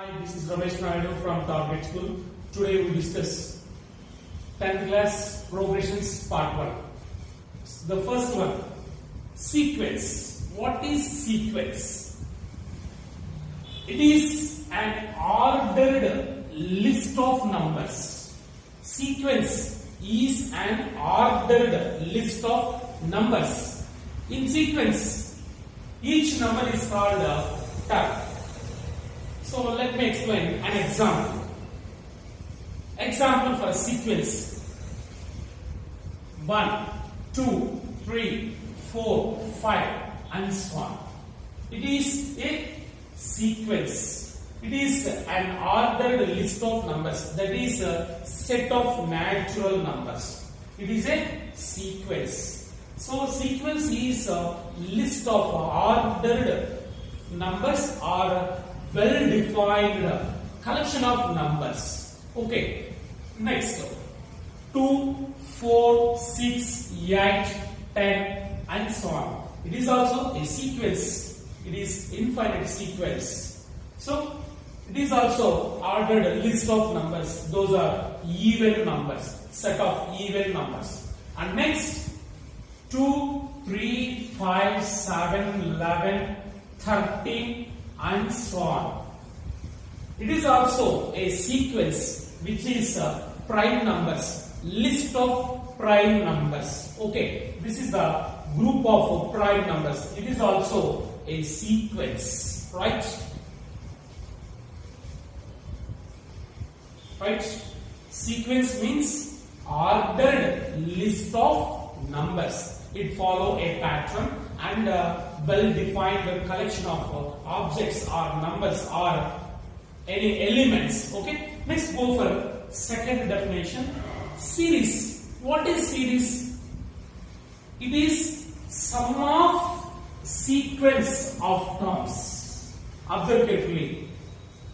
Hi, this is Ramesh Naidu from Target School. Today we discuss 10th class progressions part 1. The first one, sequence. What is sequence? It is an ordered list of numbers. Sequence is an ordered list of numbers. In sequence, each number is called a term. So let me explain an example. Example for sequence: 1, 2, 3, 4, 5, and so on. It is a sequence. It is an ordered list of numbers. That is a set of natural numbers. It is a sequence. So sequence is a list of ordered numbers or well-defined collection of numbers. Okay. Next, 2, 4, 6, 8, 10, and so on. It is also a sequence. It is infinite sequence. So it is also ordered list of numbers. Those are even numbers, set of even numbers. And next, 2, 3, 5, 7, 11, 13, and so on. It is also a sequence which is prime numbers, list of prime numbers. Okay, this is the group of prime numbers. It is also a sequence, right? Right? Sequence means ordered list of numbers. It follows a pattern and well-defined collection of objects or numbers or any elements. Okay. Next, go for second definition. Series. What is series? It is sum of sequence of terms. Observe carefully.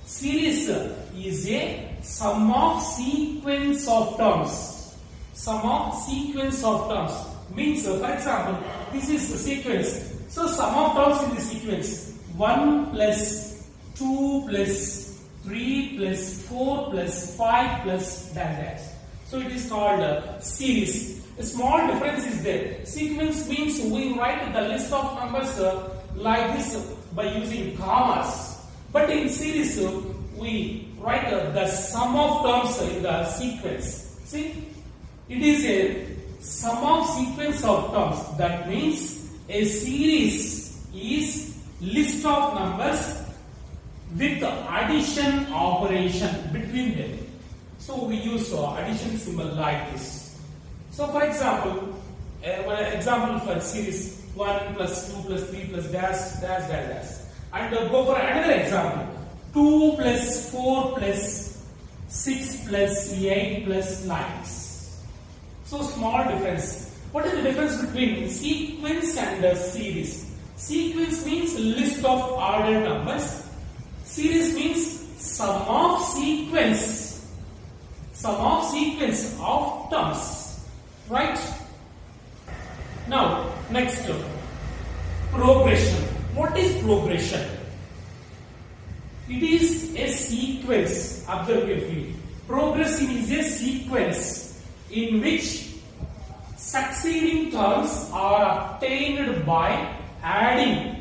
Series is a sum of sequence of terms. Sum of sequence of terms means, for example, this is the sequence. So sum of terms in the sequence: 1 plus 2 plus 3 plus 4 plus 5 plus dash. So it is called series. A small difference is there. Sequence means we write the list of numbers like this by using commas. But in series, we write the sum of terms in the sequence. See, it is a sum of sequence of terms. That means a series is list of numbers with addition operation between them. So we use addition symbol like this. So for example, one example for series: 1 plus 2 plus 3 plus dash dash dash dash. And go for another example: 2 plus 4 plus 6 plus 8 plus 9. So small difference. What is the difference between sequence and series? Sequence means list of ordered numbers. Series means sum of sequence of terms. Right? Now, next, progression. What is progression? It is a sequence. Observe carefully. Progression is a sequence in which succeeding terms are obtained by adding.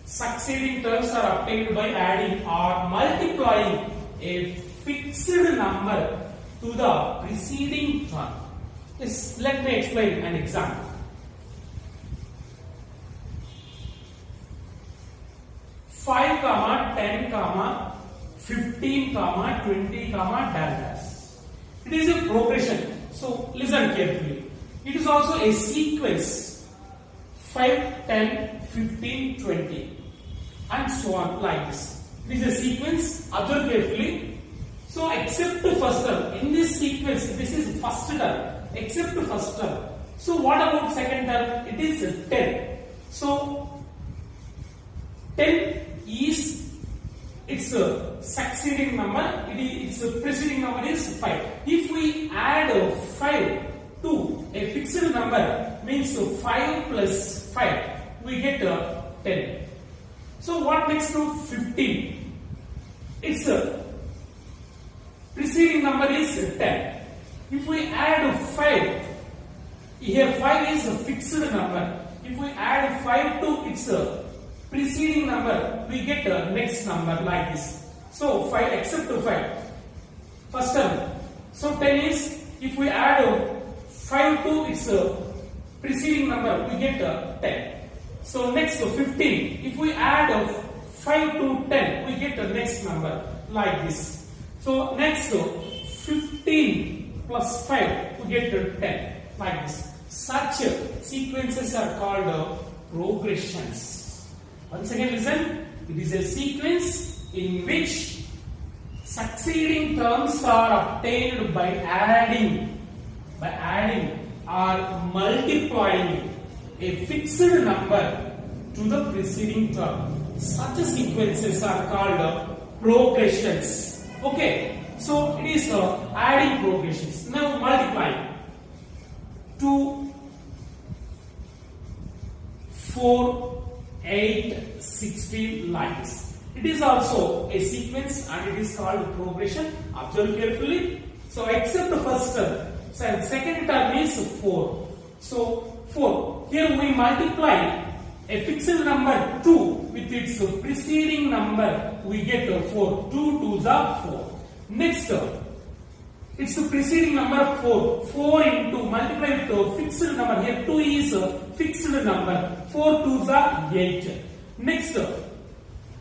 Succeeding terms are obtained by adding or multiplying a fixed number to the preceding term. Yes, let me explain an example. 5, 10, 15, 20, dash. It is a progression. So listen carefully. It is also a sequence: 5, 10, 15, 20, and so on like this. It is a sequence. Observe carefully. So except first term in this sequence, this is first term. Except first term. So what about second term? It is 10. So 10 is its succeeding number. Its preceding number is 5. If we add 5 to a fixed number, means 5 plus 5, we get 10. So what next to 15? Its preceding number is 10. If we add 5, here 5 is a fixed number. If we add 5 to its preceding number, we get the next number like this. So 5 except 5. First term. So 10 is, if we add 5 to its preceding number, we get 10. So next 15. If we add 5 to 10, we get the next number like this. So next 15 plus 5, we get 10 like this. Such sequences are called progressions. Once again listen, it is a sequence in which succeeding terms are obtained by adding or multiplying a fixed number to the preceding term. Such sequences are called progressions. Okay, so it is adding progressions. Now multiplying. 2, 4, 8, 16 like this. It is also a sequence and it is called progression. Observe carefully. So except the first term, so second term is 4. So 4. Here we multiply a fixed number 2 with its preceding number. We get 4. 2 2s are 4. Next term. It's the preceding number 4. 4 into multiply with a fixed number. Here 2 is a fixed number. 4 2s are 8. Next, the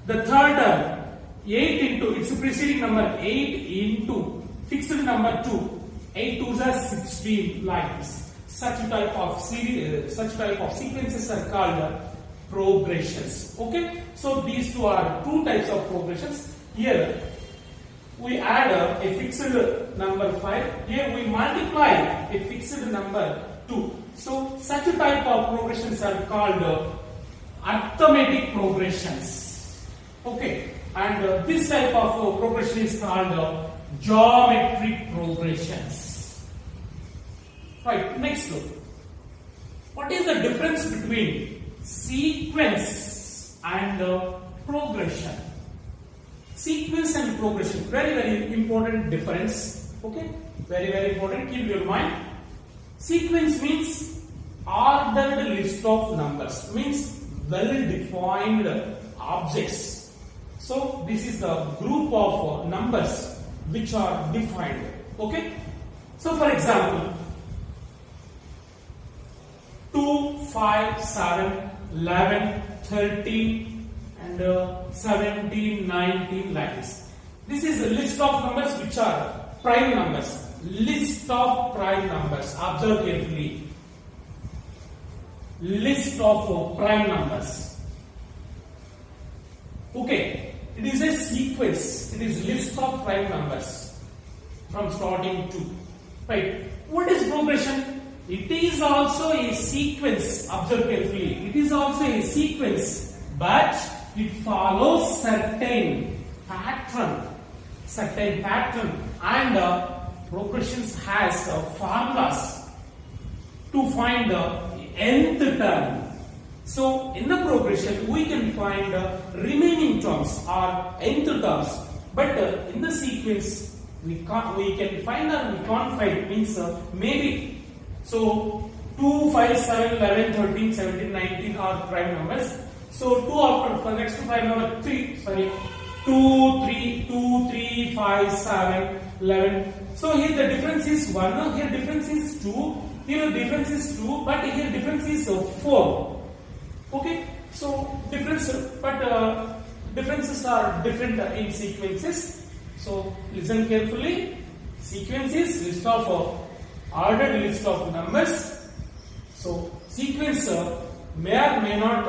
third term. 8 into its preceding number. 8 into fixed number 2. 8 2s are 16 like this. Such type of sequences are called progressions. Okay. So these two are two types of progressions. Here we add a fixed number 5. Here we multiply a fixed number 2. So such a type of progressions are called arithmetic progressions. Okay, and this type of progression is called geometric progressions. Right, next look. What is the difference between sequence and progression? Sequence and progression, very important difference. Okay, very important. Keep your mind. Sequence means ordered list of numbers, means well-defined objects. So this is the group of numbers which are defined. Okay. So for example, 2, 5, 7, 11, 13 and 17, 19 like this. This is a list of numbers which are prime numbers. List of prime numbers. Observe carefully. List of prime numbers. Okay. It is a sequence. It is list of prime numbers from starting to. Right. What is progression? It is also a sequence. Observe carefully. It is also a sequence, but it follows certain pattern, and progressions has formulas to find the nth term. So in the progression we can find remaining terms or nth terms, but in the sequence we can find or we can't find, means maybe. So 2, 5, 7, 11, 13, 17, 19 are prime numbers. So 2 after for next to prime number 3, sorry, 2, 3, 5, 7, 11. So here the difference is 1, here difference is 2, here difference is 2, but here difference is 4. Okay, so differences are different in sequences. So listen carefully. Sequence is list of ordered list of numbers. So sequence may or may not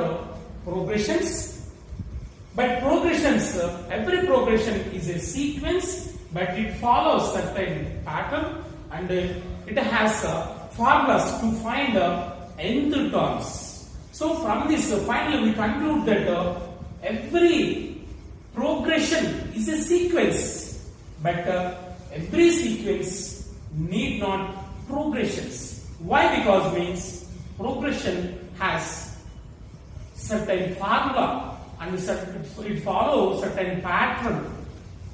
progressions, but progressions, every progression is a sequence, but it follows certain pattern and it has formulas to find nth terms. So from this finally we conclude that every progression is a sequence, but every sequence need not progressions. Why? Because means progression has certain formula and it follows certain pattern.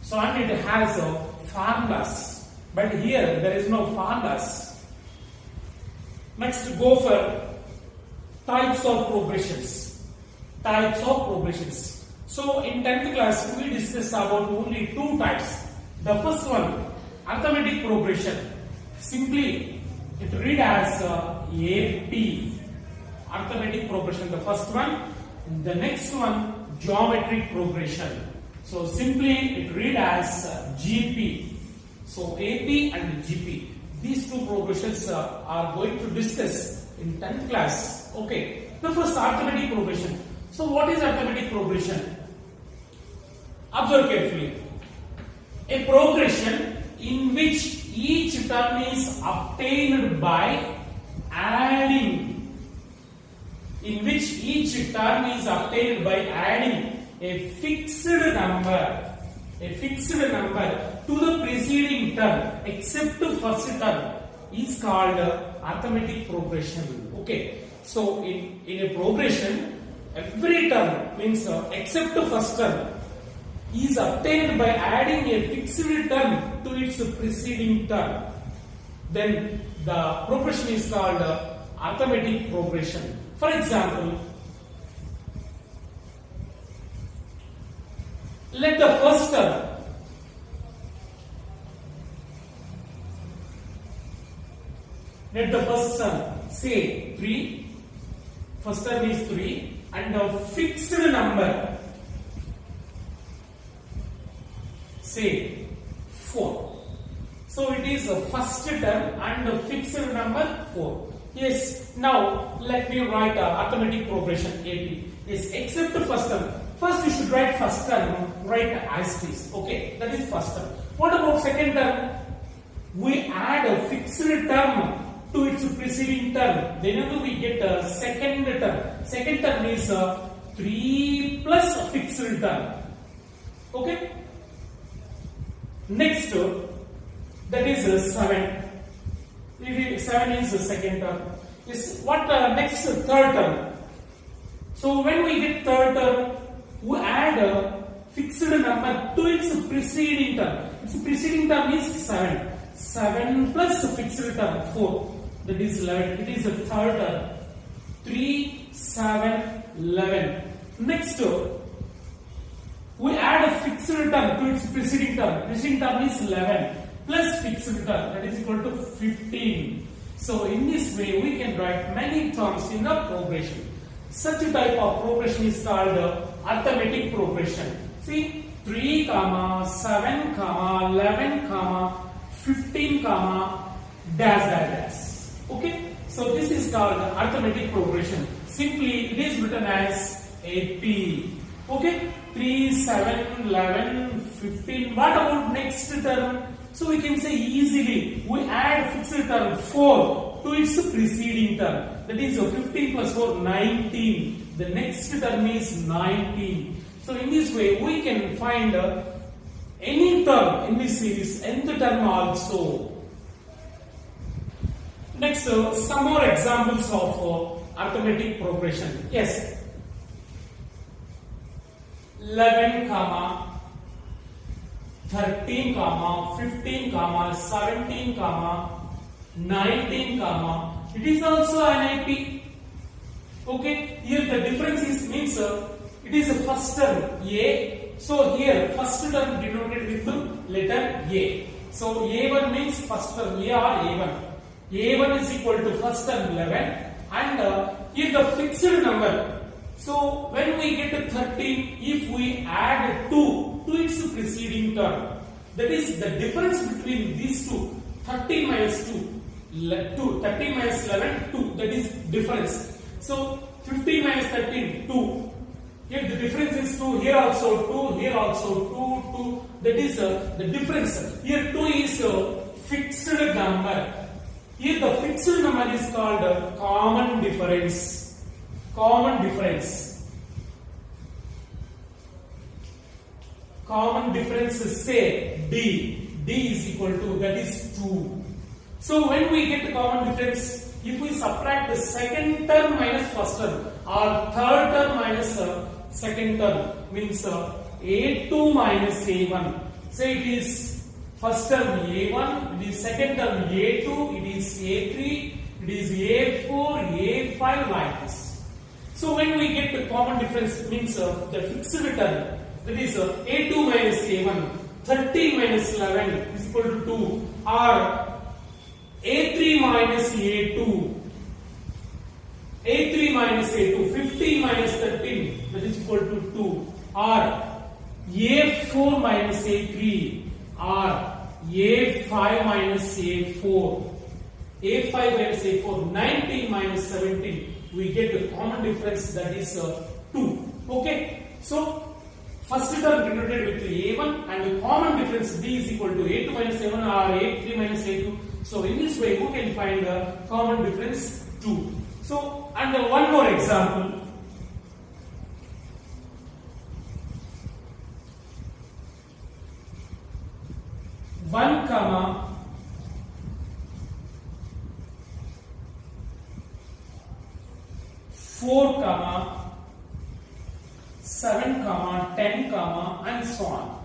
So and it has formulas, but here there is no formulas. Next, go for types of progressions. Types of progressions. So in 10th class we discussed about only two types. The first one, arithmetic progression. Simply it read as AP. Arithmetic progression, the first one. The next one, geometric progression. So simply it read as GP. So AP and GP. These two progressions are going to discuss in 10th class. Okay. The first, arithmetic progression. So what is arithmetic progression? Observe carefully. A progression in which each term is obtained by adding. In which each term is obtained by adding a fixed number to the preceding term except the first term is called arithmetic progression. Okay. So in a progression, every term means except the first term is obtained by adding a fixed term to its preceding term. Then the progression is called arithmetic progression. For example, let the first term say 3. First term is 3 and a fixed number say 4. So it is a first term and a fixed number 4. Yes, now let me write arithmetic progression AP. Yes, except the first term. First you should write first term, write as it is. Okay, that is first term. What about second term? We add a fixed term to its preceding term. Then we get a second term. Second term is 3 plus a fixed term. Okay. Next, that is 7. 7 is the second term. Yes, what next third term? So when we get third term, we add a fixed number to its preceding term. Its preceding term is 7. 7 plus a fixed term 4. That is 11. It is a third term. 3, 7, 11. Next, we add a fixed term to its preceding term. Preceding term is 11 plus fixed term, that is equal to 15. So in this way we can write many terms in a progression. Such a type of progression is called arithmetic progression. See, 3, 7, 11, 15, dash. Okay, so this is called arithmetic progression. Simply it is written as AP. Okay, 3, 7, 11, 15. What about next term? So we can say easily we add fixed term 4 to its preceding term. That is 15 plus 4, 19. The next term is 19. So in this way we can find any term in this series, nth term also. Next, some more examples of arithmetic progression. Yes. 11, 13, 15, 17, 19, it is also an AP. Okay, here the difference is means it is a first term A. So here first term denoted with the letter A. So A1 means first term A or A1. A1 is equal to first term 11 and here the fixed number. So when we get to 13, if we add 2 to its preceding term, that is the difference between these two, 13 minus 2, 13 minus 11, 2, that is difference. So 15 minus 13, 2. Here the difference is 2, here also 2, here also 2, 2. That is the difference. Here 2 is fixed number. Here the fixed number is called common difference. Common difference. Common difference say D. D is equal to, that is 2. So when we get the common difference, if we subtract the second term minus first term or third term minus second term means A2 minus A1. Say it is first term A1, it is second term A2, it is A3, it is A4, A5 like this. So when we get the common difference means the fixed term, that is A2 minus A1, 30 minus 11 is equal to 2, or A3 minus A2, A3 minus A2, 15 minus 13, that is equal to 2, or A4 minus A3, or A5 minus A4, A5 minus A4, 19 minus 17, we get the common difference, that is 2. Okay, so first term denoted with A1 and the common difference B is equal to A2 minus A1 or A3 minus A2. So in this way, we can find the common difference 2. So, and one more example. One comma 4 comma 7 comma 10 comma and so on.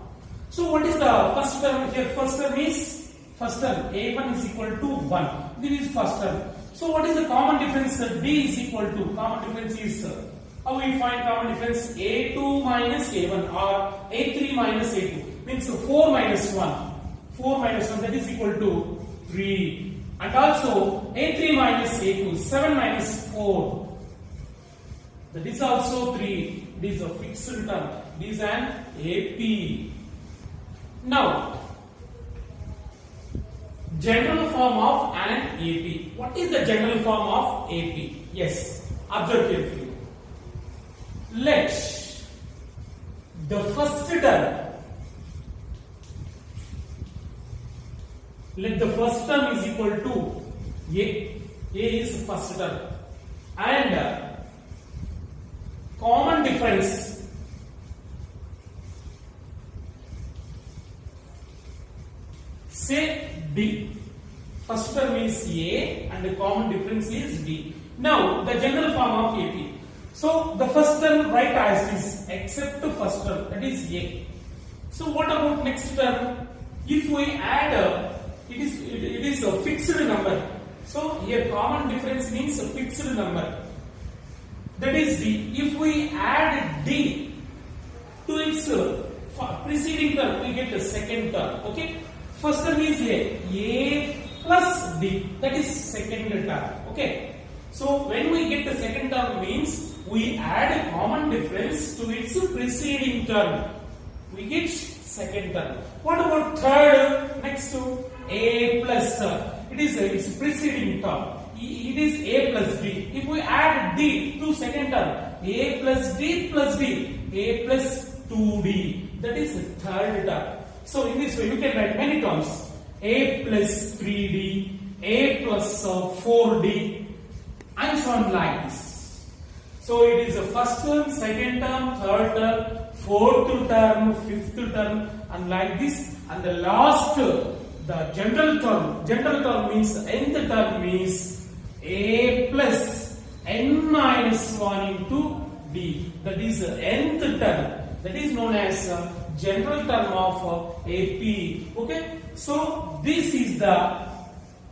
So what is the first term here? First term is first term A1 is equal to 1. This is first term. So what is the common difference? B is equal to, common difference is how we find common difference? A2 minus A1 or A3 minus A2 means 4 minus 1. 4 minus 1, that is equal to 3. And also A3 minus A2, 7 minus 4, that is also 3. It is a fixed term. It is an AP. Now, general form of an AP. What is the general form of AP? Yes, observe carefully. Let the first term, let the first term is equal to A. A is first term, and common difference say B. First term is A and the common difference is B. Now the general form of AP. So the first term write as is except the first term, that is A. So what about next term? If we add it is a fixed number. So here common difference means a fixed number, that is D. If we add D to its preceding term, we get the second term. Okay, first term is A plus D, that is second term. Okay, so when we get the second term means we add a common difference to its preceding term, we get second term. What about third? Next to A plus, it is its preceding term. It is A plus D. If we add D to second term, A plus D plus D, A plus 2D, that is the third term. So in this way you can write many terms: A plus 3D, A plus 4D, and so on like this. So it is the first term, second term, third term, fourth term, fifth term, and like this. And the last, the general term. General term means nth term means A plus n minus 1 into D. That is the nth term. That is known as general term of AP. Okay. So this is the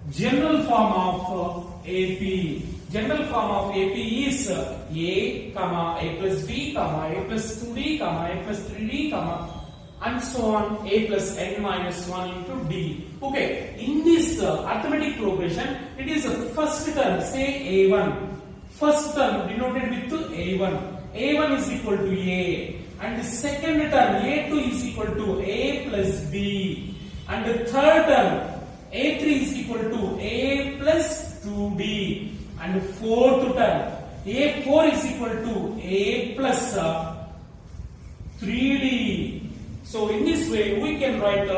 general form of AP. General form of AP is A, comma, A plus D, comma, A plus 2D, comma, A plus 3D, comma, and so on, A plus n minus 1 into D. Okay, in this arithmetic progression, it is a first term, say A1. First term denoted with A1. A1 is equal to A. And the second term, A2 is equal to A plus B. And the third term, A3 is equal to A plus 2D. And the fourth term, A4 is equal to A plus 3D. So in this way, we can write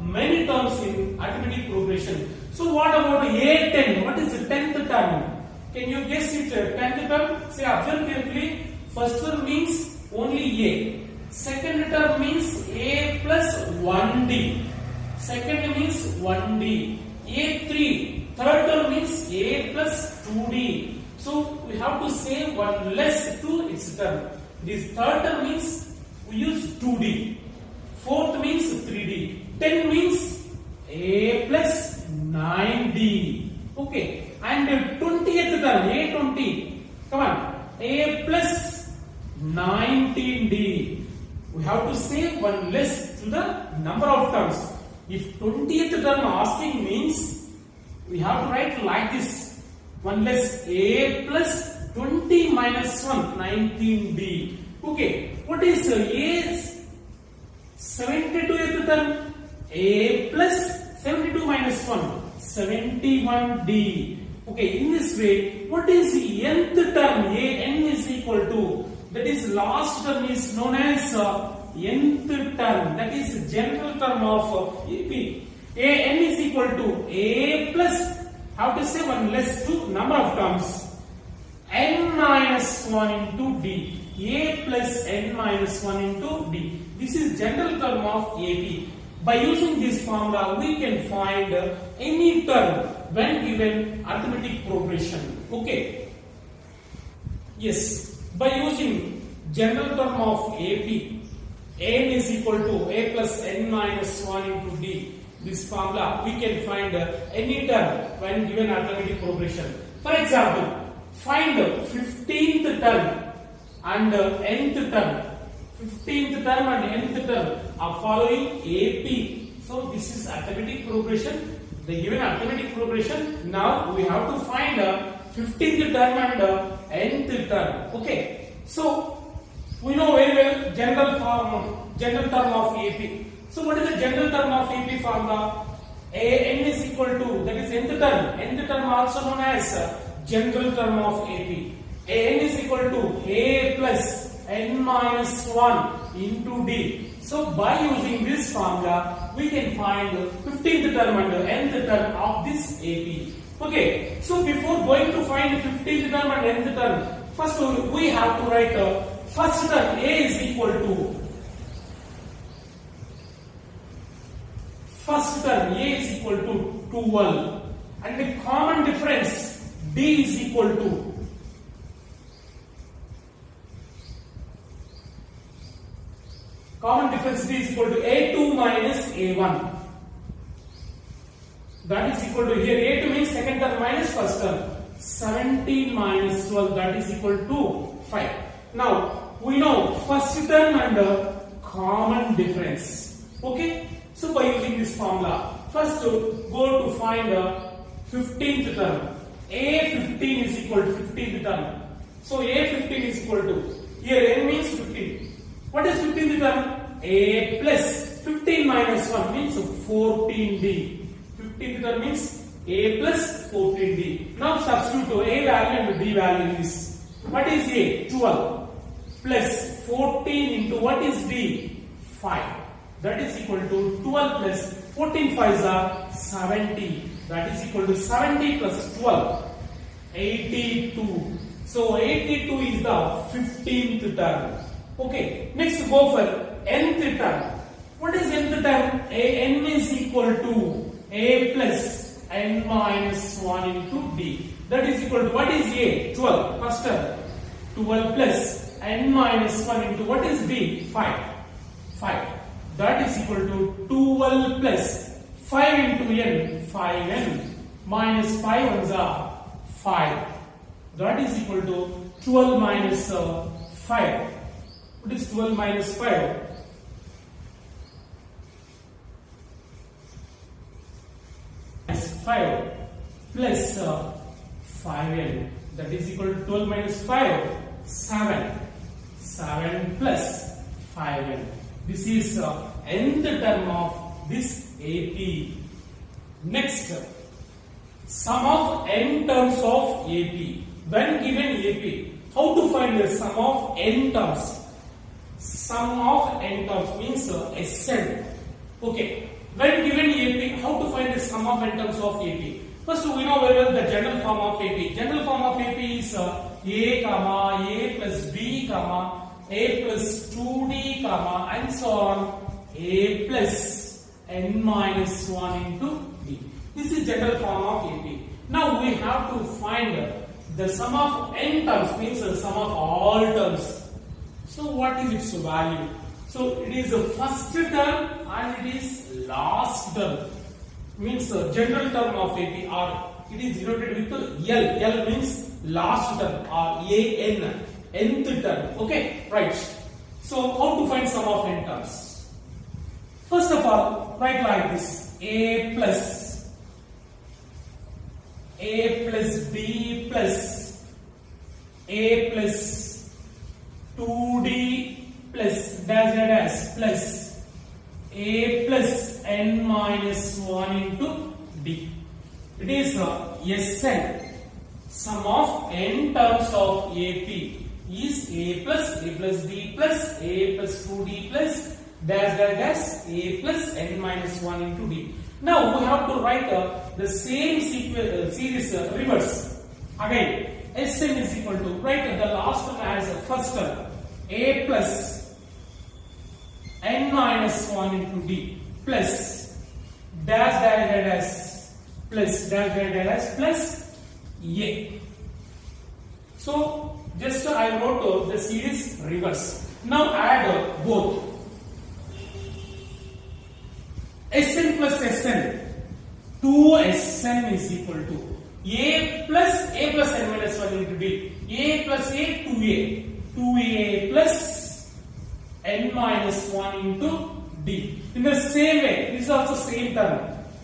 many terms in arithmetic progression. So what about A10? What is the 10th term? Can you guess it? 10th term? Say, observe carefully. First term means only A. Second term means A plus 1D. Second means 1D. A3. Third term means A plus 2D. So we have to say one less to its term. This third term means we use 2D. Fourth means 3D. 10 means A plus 9D. Okay. And 20th term, A20. Come on. A plus 19D. We have to say one less to the number of terms. If 20th term asking means we have to write like this. One less A plus 20 minus 1, 19D. Okay. What is A? 72th term. A plus 72 minus 1, 71D. Okay, in this way, what is the nth term? N is equal to, that is last term is known as nth term, that is general term of AP. N is equal to A plus, how to say one less to number of terms, N minus 1 into D. A plus N minus 1 into D. This is general term of AP. By using this formula, we can find any term when given arithmetic progression. Okay. Yes. By using general term of AP, N is equal to A plus N minus 1 into D. This formula, we can find any term when given arithmetic progression. For example, find 15th term and nth term. 15th term and nth term are following AP. So this is arithmetic progression. The given arithmetic progression. Now we have to find 15th term and nth term. Okay. So we know very well general term of AP. So what is the general term of AP formula? N is equal to, that is nth term. Nth term also known as general term of AP. N is equal to A plus N minus 1 into D. So by using this formula, we can find 15th term and nth term of this AP. Okay. So before going to find 15th term and nth term, first we have to write first term A is equal to, first term A is equal to 12 and the common difference D is equal to, common difference D is equal to A2 minus A1. That is equal to, here A2 means second term minus first term. 17 minus 12, that is equal to 5. Now we know first term and common difference. Okay. So by using this formula, first go to find 15th term. A15 is equal to 15th term. So A15 is equal to, here N means 15. What is 15th term? A plus 15 minus 1 means 14D. 15th term means A plus 14D. Now substitute to A value and D value is, what is A? 12 plus 14 into what is D? 5. That is equal to 12 plus 14 5s are 70. That is equal to 70 plus 12, 82. So 82 is the 15th term. Okay, next go for nth term. What is nth term? N is equal to A plus N minus 1 into D. That is equal to, what is A? 12. First term. 12 plus N minus 1 into what is D? 5. 5. That is equal to 12 plus 5 into N. 5N minus 5 ones are 5. That is equal to 12 minus 5. What is 12 minus 5? Minus 5 plus 5N. That is equal to 12 minus 5, 7. 7 plus 5N. This is nth term of this AP. Next, sum of n terms of AP. When given AP, how to find the sum of n terms? Sum of n terms means SN. Okay. When given AP, how to find the sum of n terms of AP? First, we know very well the general form of AP. General form of AP is A, comma, A plus B, comma, A plus 2D, comma, and so on. A plus N minus 1 into D. This is general form of AP. Now we have to find the sum of n terms, means the sum of all terms. So what is its value? So it is the first term and it is last term. Means the general term of AP, or it is denoted with L. L means last term, or AN, nth term. Okay, right. So how to find sum of n terms? First of all, write like this: A plus B plus A plus 2D plus dash dash plus A plus n minus 1 into D. It is Sn. Sum of n terms of AP is A plus D plus A plus 2D plus dash dash dash A plus n minus 1 into D. Now we have to write the same series reverse. Again, Sn is equal to, write the last term as first term, A plus n minus 1 into D plus dash dash dash plus dash dash dash plus A. So just I wrote the series reverse. Now add both. Sn plus Sn, 2Sn is equal to A plus n minus 1 into D. A plus A, 2A. 2A plus n minus 1 into D. In the same way, this is also same term.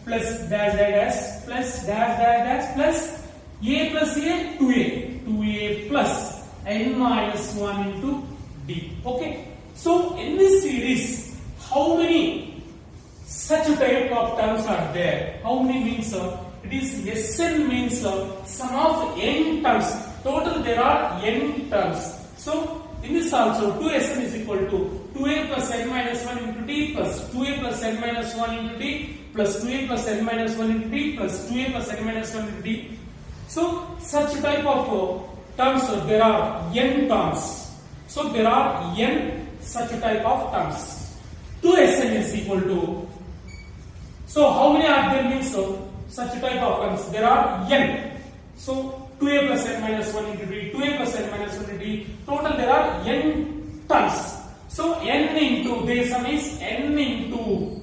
Plus dash dash dash plus dash dash dash plus A plus A, 2A. 2A plus n minus 1 into D. Okay. So in this series, how many such type of terms are there? How many means it is Sn means sum of n terms. Total there are n terms. So in this also 2Sn is equal to 2A plus n minus 1 into D plus 2A plus n minus 1 into D plus 2A plus n minus 1 into D plus 2A plus n minus 1 into D. So such type of terms there are n terms. So there are n such type of terms. 2Sn is equal to, so how many are there means such type of terms? There are n. So 2A plus n minus 1 into D, 2A plus n minus 1 into D. Total there are n terms. So n into, their sum is n into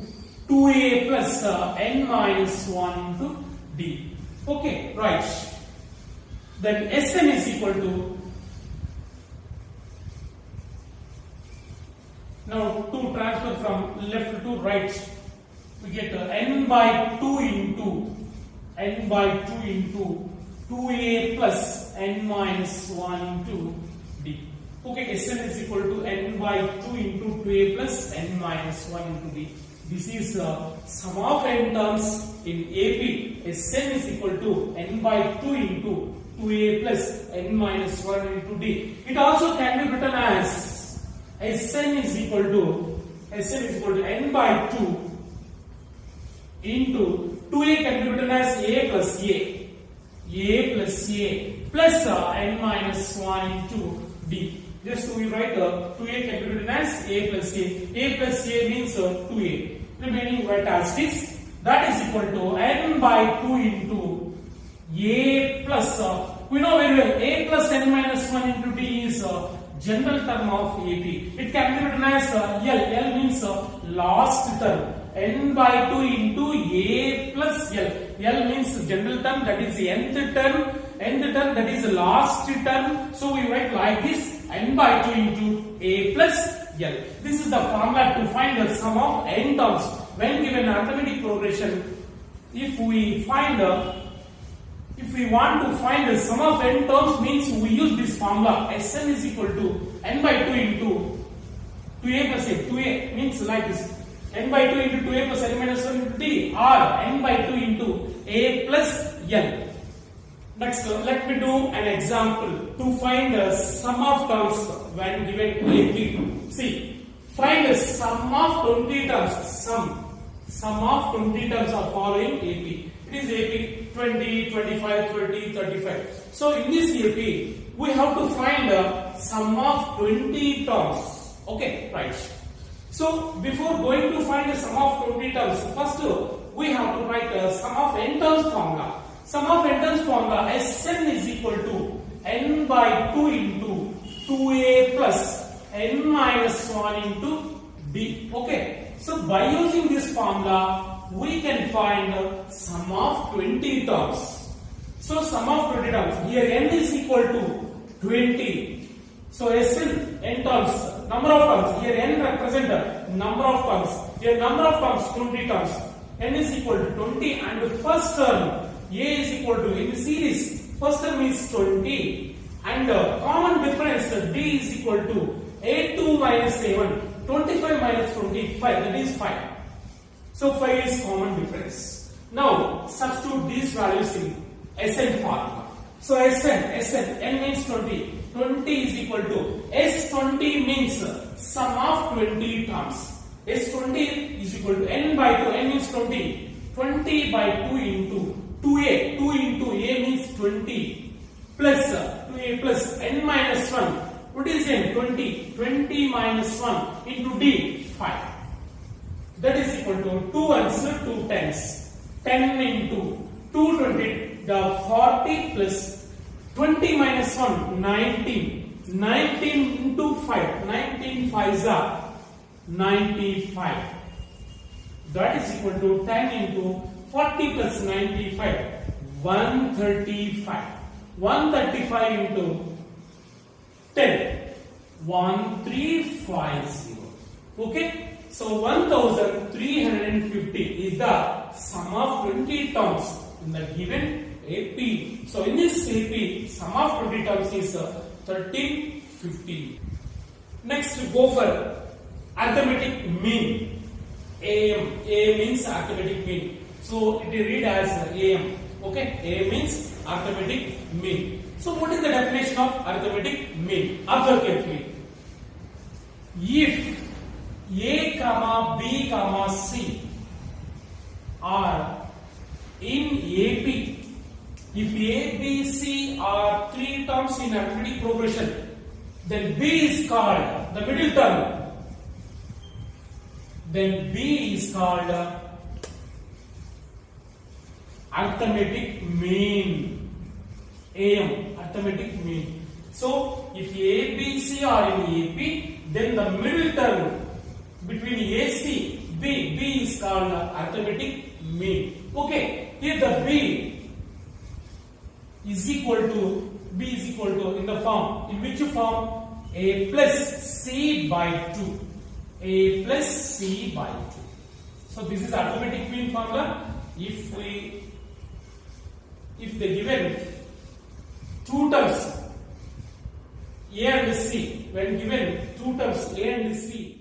2A plus n minus 1 into D. Okay, right. Then Sn is equal to, now to transfer from left to right, we get n by 2 into 2A plus n minus 1 into D. Okay, Sn is equal to n by 2 into 2A plus n minus 1 into D. This is sum of n terms in AP. Sn is equal to n by 2 into 2A plus n minus 1 into D. It also can be written as Sn is equal to n by 2 into 2A can be written as A plus A plus n minus 1 into D. Just we write 2A can be written as A plus A means 2A. Remaining write as this. That is equal to n by 2 into A plus, we know very well, A plus n minus 1 into D is general term of AP. It can be written as L means last term. N by 2 into A plus L. L means general term, that is the nth term that is the last term. So we write like this: n by 2 into A plus L. This is the formula to find the sum of n terms. When given arithmetic progression, if we want to find the sum of n terms, means we use this formula. Sn is equal to n by 2 into 2A plus A. 2A means like this: n by 2 into 2A plus n minus 1 into D, or n by 2 into A plus L. Next, let me do an example to find the sum of terms when given AP. See, find the sum of 20 terms. Sum of 20 terms are following AP. It is AP 20, 25, 30, 35. So in this AP, we have to find the sum of 20 terms. Okay, right. So before going to find the sum of 20 terms, first we have to write the sum of n terms formula. Sum of n terms formula: Sn is equal to n by 2 into 2A plus n minus 1 into d. Okay. So by using this formula, we can find sum of 20 terms. So sum of 20 terms. Here n is equal to 20. So Sn n terms, number of terms. Here n represent the number of terms. Here number of terms 20 terms. N is equal to 20 and the first term a is equal to, in the series, first term is 20 and common difference d is equal to a2 minus a1, 25 minus 25, that is 5. So 5 is common difference. Now substitute these values in Sn formula. So Sn, n means 20. 20 is equal to S20 means sum of 20 terms. S20 is equal to n by 2, n means 20. 20 by 2 into 2a. 2 into a means 20 plus 2a plus n minus 1. What is n? 20. 20 minus 1 into d, 5. That is equal to 2 ones, 2 tens. 10 into 2 20, the 40 plus 20 minus 1, 19. 19 into 5. 19 5s are 95. That is equal to 10 into 40 plus 95, 135. 135 into 10, 1350. Okay. So 1350 is the sum of 20 terms in the given AP. So in this AP, sum of 20 terms is 1350. Next, we go for arithmetic mean. AM. A means arithmetic mean. So it will read as AM. Okay. A means arithmetic mean. So what is the definition of arithmetic mean? Observe carefully. If A, B, C are in AP, if A, B, C are 3 terms in arithmetic progression, then B is called the middle term. Then B is called arithmetic mean. AM, arithmetic mean. So if A, B, C are in AP, then the middle term between AC, B is called arithmetic mean. Okay, here the B is equal to in the form, in which form? A plus C by 2. A plus C by 2. So this is arithmetic mean formula. If they given 2 terms A and C, when given 2 terms A and C,